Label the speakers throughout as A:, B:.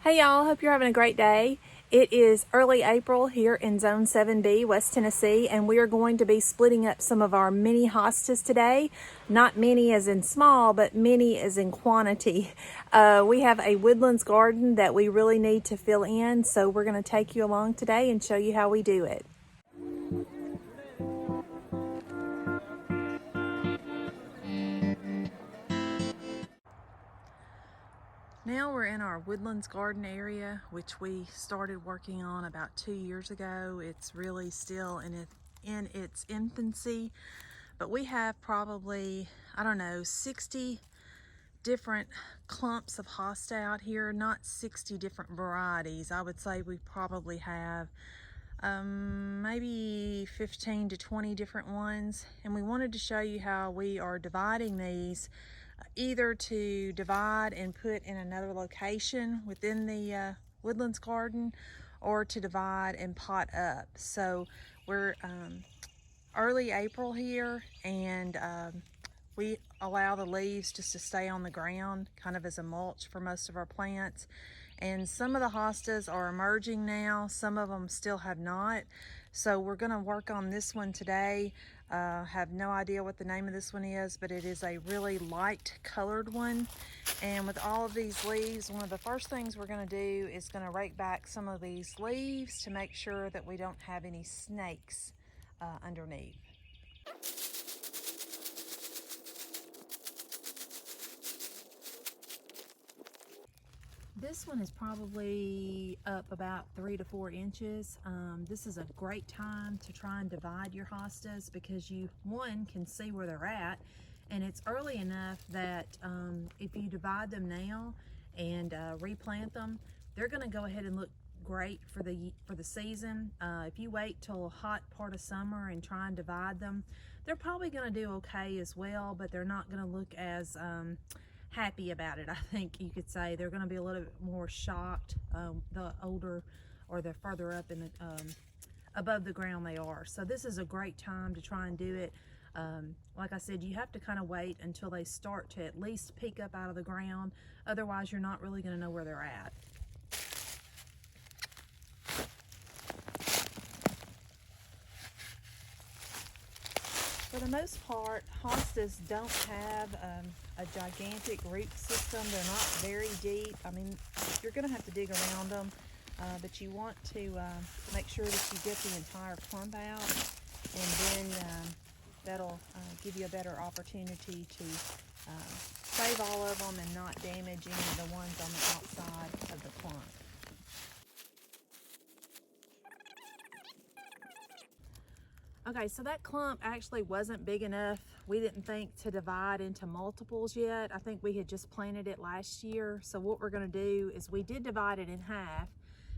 A: Hey y'all, hope you're having a great day. It is early April here in Zone 7B, West Tennessee, and we are going to be splitting up some of our mini hostas today. Not many as in small, but many as in quantity. We have a woodlands garden that we really need to fill in, so we're going to take you along today and show you how we do it. Now we're in our woodlands garden area, which we started working on about 2 years ago. It's really still in its infancy, but we have probably, I don't know, 60 different clumps of hosta out here. Not 60 different varieties. I would say we probably have maybe 15 to 20 different ones, and we wanted to show you how we are dividing these, either to divide and put in another location within the woodlands garden, or to divide and pot up. So we're early April here, and we allow the leaves just to stay on the ground kind of as a mulch for most of our plants. And some of the hostas are emerging now, some of them still have not. So we're going to work on this one today. Have no idea what the name of this one is, but it is a really light colored one. And with all of these leaves, one of the first things we're going to do is going to rake back some of these leaves to make sure that we don't have any snakes underneath. This one is probably up about 3 to 4 inches. This is a great time to try and divide your hostas because you, one, can see where they're at, and it's early enough that if you divide them now and replant them, they're going to go ahead and look great for the season. If you wait till a hot part of summer and try and divide them, they're probably going to do okay as well, but they're not going to look as happy about it. I think you could say they're going to be a little bit more shocked the older or the further up in the above the ground they are. So this is a great time to try and do it. Like I said, you have to kind of wait until they start to at least peek up out of the ground. Otherwise, you're not really going to know where they're at. For the most part, hostas don't have a gigantic root system. They're not very deep. I mean, you're going to have to dig around them, but you want to make sure that you get the entire clump out, and then that'll give you a better opportunity to save all of them and not damage any of the ones on the outside of the clump. Okay, so that clump actually wasn't big enough. We didn't think to divide into multiples yet. I think we had just planted it last year. So what we're going to do is we did divide it in half,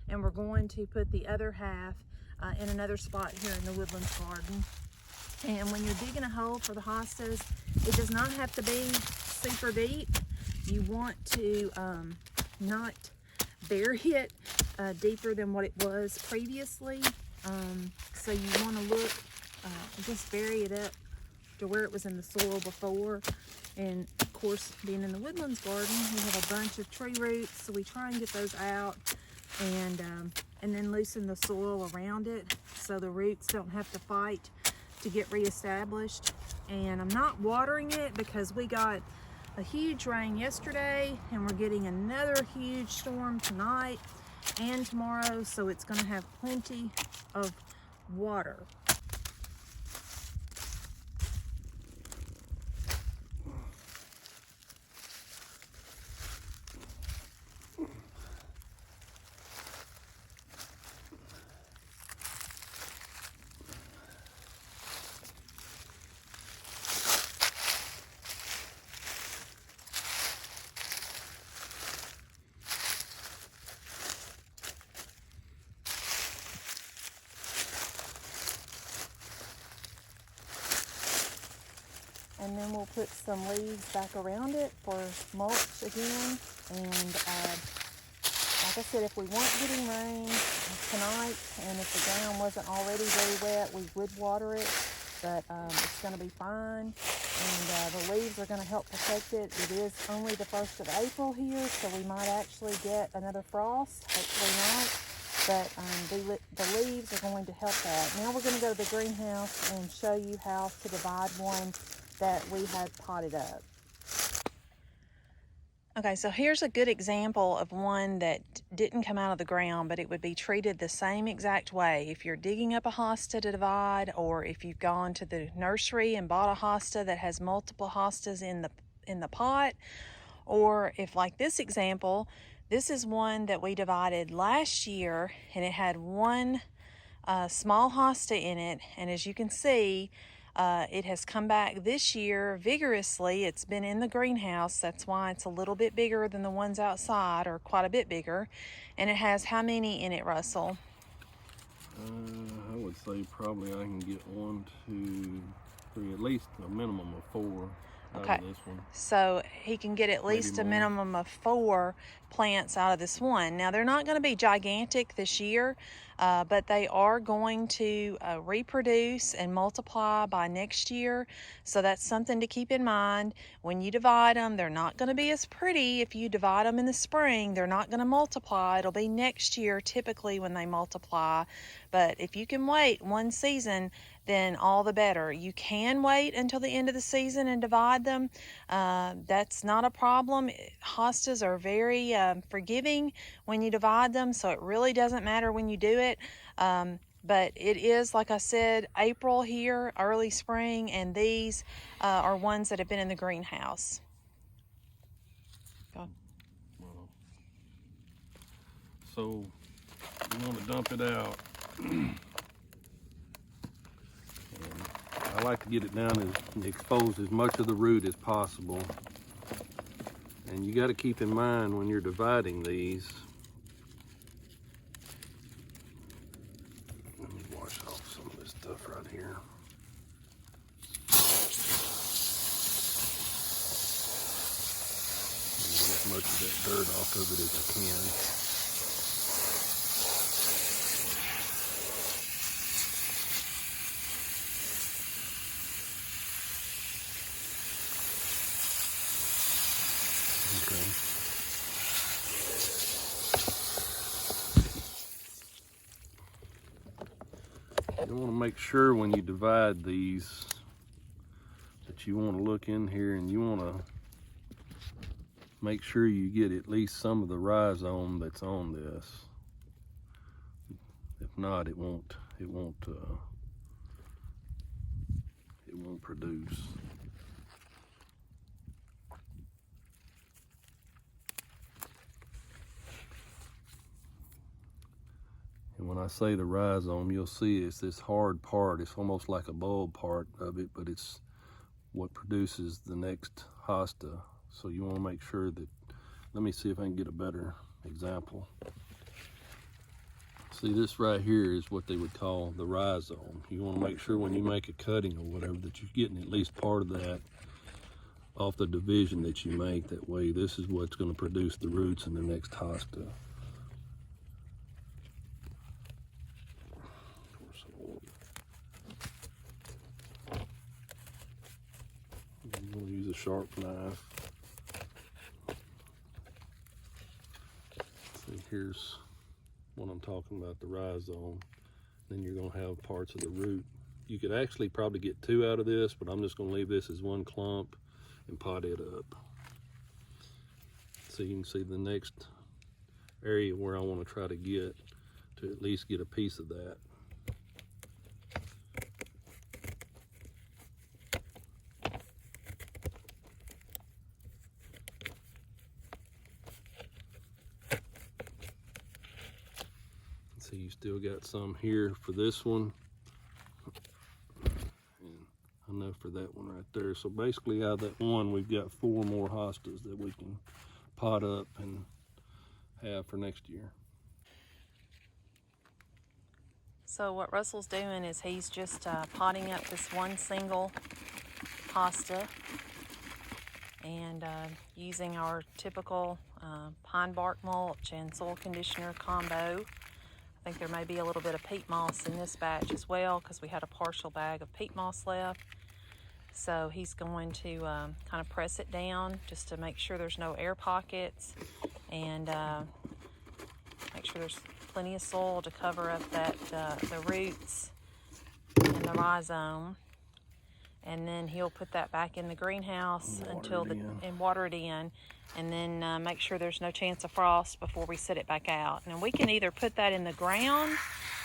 A: and we're going to put the other half in another spot here in the woodlands garden. And when you're digging a hole for the hostas, it does not have to be super deep. You want to not bury it deeper than what it was previously. So you want to look, just bury it up to where it was in the soil before. And of course, being in the woodlands garden, we have a bunch of tree roots, so we try and get those out, and then loosen the soil around it so the roots don't have to fight to get reestablished. And I'm not watering it because we got a huge rain yesterday, and we're getting another huge storm tonight and tomorrow, so it's going to have plenty of water. And then we'll put some leaves back around it for mulch again. And like I said, if we weren't getting rain tonight, and if the ground wasn't already very wet, we would water it. But it's going to be fine. and the leaves are going to help protect it. It is only the 1st of April here, so we might actually get another frost, hopefully not, but the leaves are going to help that. Now we're going to go to the greenhouse and show you how to divide one that we had potted up. Okay, so here's a good example of one that didn't come out of the ground, but it would be treated the same exact way. If you're digging up a hosta to divide, or if you've gone to the nursery and bought a hosta that has multiple hostas in the pot, or if, like this example, this is one that we divided last year and it had one small hosta in it, and as you can see, it has come back this year vigorously. It's been in the greenhouse, that's why it's a little bit bigger than the ones outside, or quite a bit bigger. And it has how many in it, Russell?
B: I would say probably I can get 1, 2, 3, at least a minimum of 4 out of this one.
A: So he can get at least a minimum of 4 plants out of this one. Now they're not going to be gigantic this year, but they are going to reproduce and multiply by next year. So that's something to keep in mind. When you divide them, they're not going to be as pretty. If you divide them in the spring, they're not going to multiply. It'll be next year typically when they multiply. But if you can wait one season, then all the better. You can wait until the end of the season and divide them. That's not a problem. Hostas are very forgiving when you divide them, so it really doesn't matter when you do it. But it is, like I said, April here, early spring, and these are ones that have been in the greenhouse. Go.
B: So you want to dump it out. I like to get it down and expose as much of the root as possible. And you got to keep in mind when you're dividing these. Let me wash off some of this stuff right here. And get as much of that dirt off of it as I can. You want to make sure when you divide these that you want to look in here and you want to make sure you get at least some of the rhizome that's on this. If not, it won't produce. And when I say the rhizome, you'll see it's this hard part. It's almost like a bulb part of it, but it's what produces the next hosta. So you want to make sure that, let me see if I can get a better example. See, this right here is what they would call the rhizome. You want to make sure when you make a cutting or whatever that you're getting at least part of that off the division that you make. That way, this is what's going to produce the roots in the next hosta. I'm going to use a sharp knife. See, here's what I'm talking about, the rhizome. Then you're going to have parts of the root. You could actually probably get 2 out of this, but I'm just going to leave this as one clump and pot it up. So you can see the next area where I want to try to get to at least get a piece of that. See, you still got some here for this one, and enough for that one right there. So basically out of that one, we've got 4 more hostas that we can pot up and have for next year.
A: So what Russell's doing is he's just potting up this one single hosta and using our typical pine bark mulch and soil conditioner combo. I think there may be a little bit of peat moss in this batch as well because we had a partial bag of peat moss left. So he's going to kind of press it down just to make sure there's no air pockets, and make sure there's plenty of soil to cover up that the roots and the rhizome. And then he'll put that back in the greenhouse and water it in, and then make sure there's no chance of frost before we set it back out. And we can either put that in the ground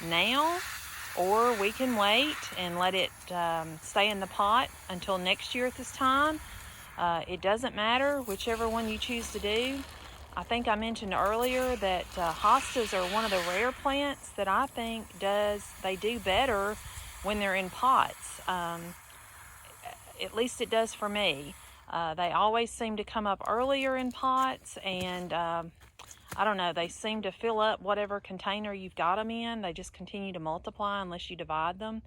A: now, or we can wait and let it stay in the pot until next year at this time. It doesn't matter, whichever one you choose to do. I think I mentioned earlier that hostas are one of the rare plants that I think they do better when they're in pots. At least it does for me. They always seem to come up earlier in pots, and I don't know, they seem to fill up whatever container you've got them in. They just continue to multiply unless you divide them.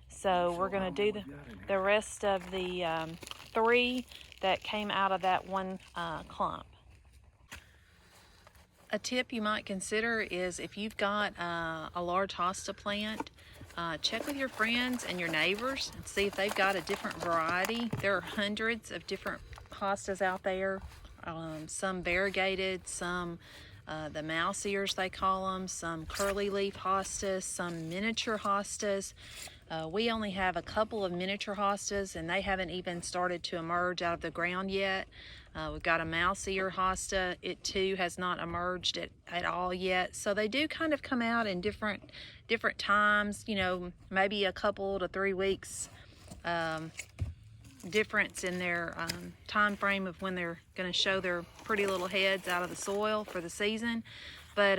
A: So we're going to do the rest of the 3 that came out of that one clump. A tip you might consider is if you've got a large hosta plant, check with your friends and your neighbors and see if they've got a different variety. There are hundreds of different hostas out there, some variegated, some the mouse ears they call them, some curly leaf hostas, some miniature hostas. We only have a couple of miniature hostas, and they haven't even started to emerge out of the ground yet. We've got a mouse ear hosta. It too has not emerged at all yet. So they do kind of come out in different times, you know, maybe a couple to 3 weeks difference in their time frame of when they're going to show their pretty little heads out of the soil for the season. But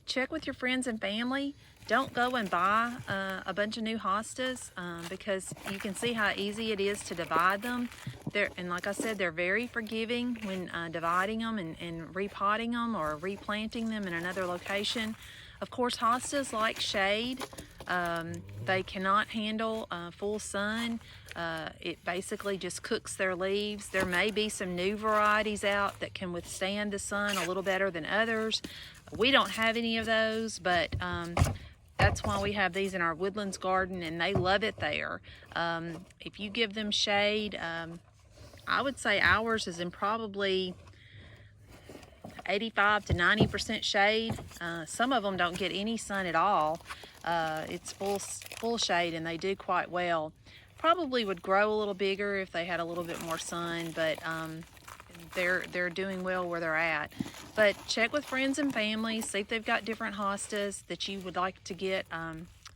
A: check with your friends and family. Don't go and buy a bunch of new hostas because you can see how easy it is to divide them. And like I said, they're very forgiving when dividing them and repotting them or replanting them in another location. Of course, hostas like shade. They cannot handle full sun. It basically just cooks their leaves. There may be some new varieties out that can withstand the sun a little better than others. We don't have any of those, but that's why we have these in our woodlands garden, and they love it there. If you give them shade, I would say ours is in probably 85 to 90% shade. Some of them don't get any sun at all. It's full shade, and they do quite well. Probably would grow a little bigger if they had a little bit more sun, but they're doing well where they're at. But check with friends and family, see if they've got different hostas that you would like to get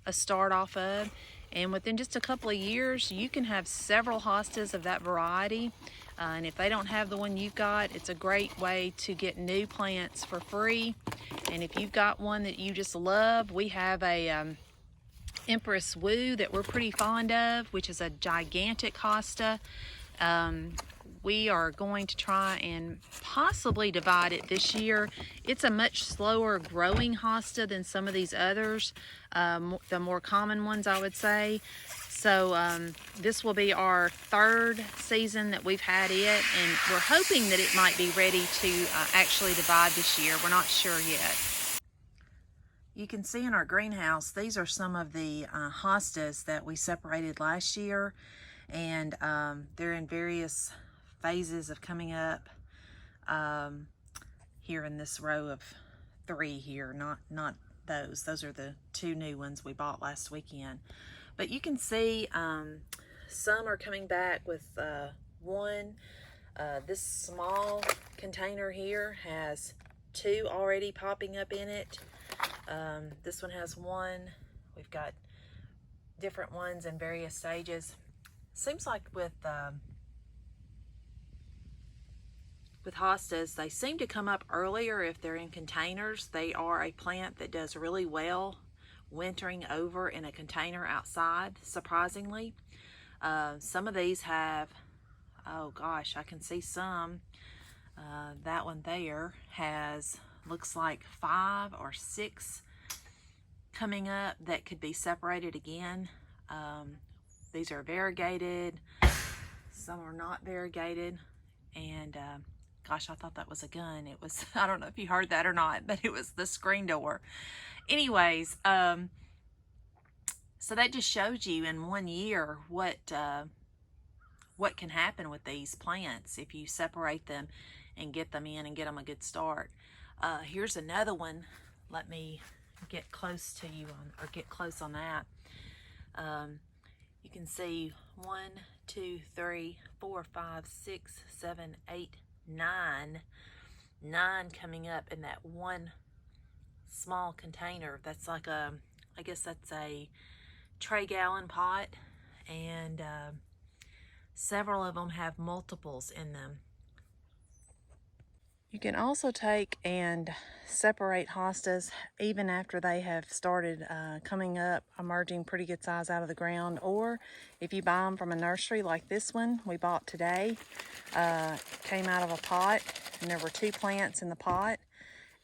A: a start off of. And within just a couple of years, you can have several hostas of that variety. And if they don't have the one you've got, it's a great way to get new plants for free. And if you've got one that you just love, we have a Empress Woo that we're pretty fond of, which is a gigantic hosta. We are going to try and possibly divide it this year. It's a much slower growing hosta than some of these others, the more common ones, I would say. So this will be our 3rd season that we've had it, and we're hoping that it might be ready to actually divide this year. We're not sure yet. You can see in our greenhouse, these are some of the hostas that we separated last year, and they're in various phases of coming up here in this row of 3 here, not those. Those are the 2 new ones we bought last weekend. But you can see some are coming back with 1. This small container here has 2 already popping up in it. This one has 1. We've got different ones in various stages. Seems like with hostas, they seem to come up earlier if they're in containers. They are a plant that does really well wintering over in a container outside, surprisingly. Some of these have, oh gosh, I can see some. That one there has, looks like 5 or 6 coming up that could be separated again. These are variegated, some are not variegated, and gosh, I thought that was a gun. It was, I don't know if you heard that or not, but it was the screen door. Anyways, so that just shows you in 1 year what what can happen with these plants if you separate them and get them in and get them a good start. Here's another one. Let me get close to you or get close on that. You can see 1, 2, 3, 4, 5, 6, 7, 8, 9 coming up in that one small container. That's like a, I guess that's a tray gallon pot, and several of them have multiples in them. You can also take and separate hostas even after they have started coming up, emerging pretty good size out of the ground, or if you buy them from a nursery like this one we bought today, came out of a pot, and there were 2 plants in the pot,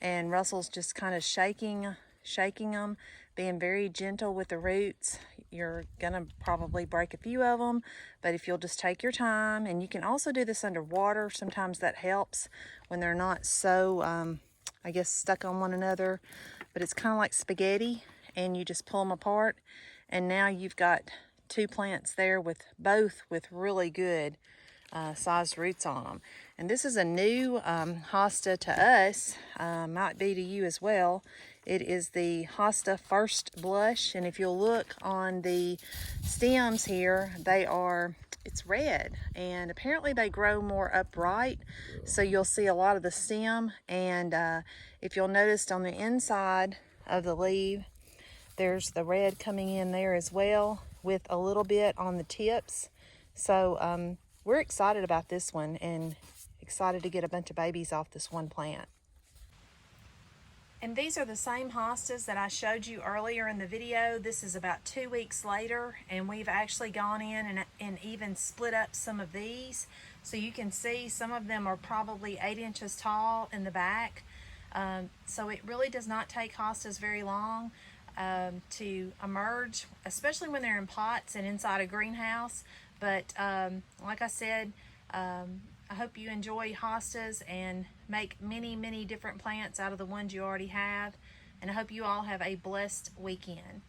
A: and Russell's just kind of shaking them, being very gentle with the roots. You're gonna probably break a few of them, but if you'll just take your time, and you can also do this underwater, sometimes that helps when they're not so, I guess, stuck on one another. But it's kind of like spaghetti, and you just pull them apart, and now you've got 2 plants there with both with really good sized roots on them. And this is a new hosta to us, might be to you as well. It is the Hosta First Blush, and if you'll look on the stems here, it's red, and apparently they grow more upright, so you'll see a lot of the stem. And if you'll notice on the inside of the leaf, there's the red coming in there as well, with a little bit on the tips. So we're excited about this one, and excited to get a bunch of babies off this one plant. And these are the same hostas that I showed you earlier in the video. This is about 2 weeks later, and we've actually gone in and even split up some of these. So you can see some of them are probably 8 inches tall in the back. So it really does not take hostas very long to emerge, especially when they're in pots and inside a greenhouse. But like I said, I hope you enjoy hostas and make many different plants out of the ones you already have. And I hope you all have a blessed weekend.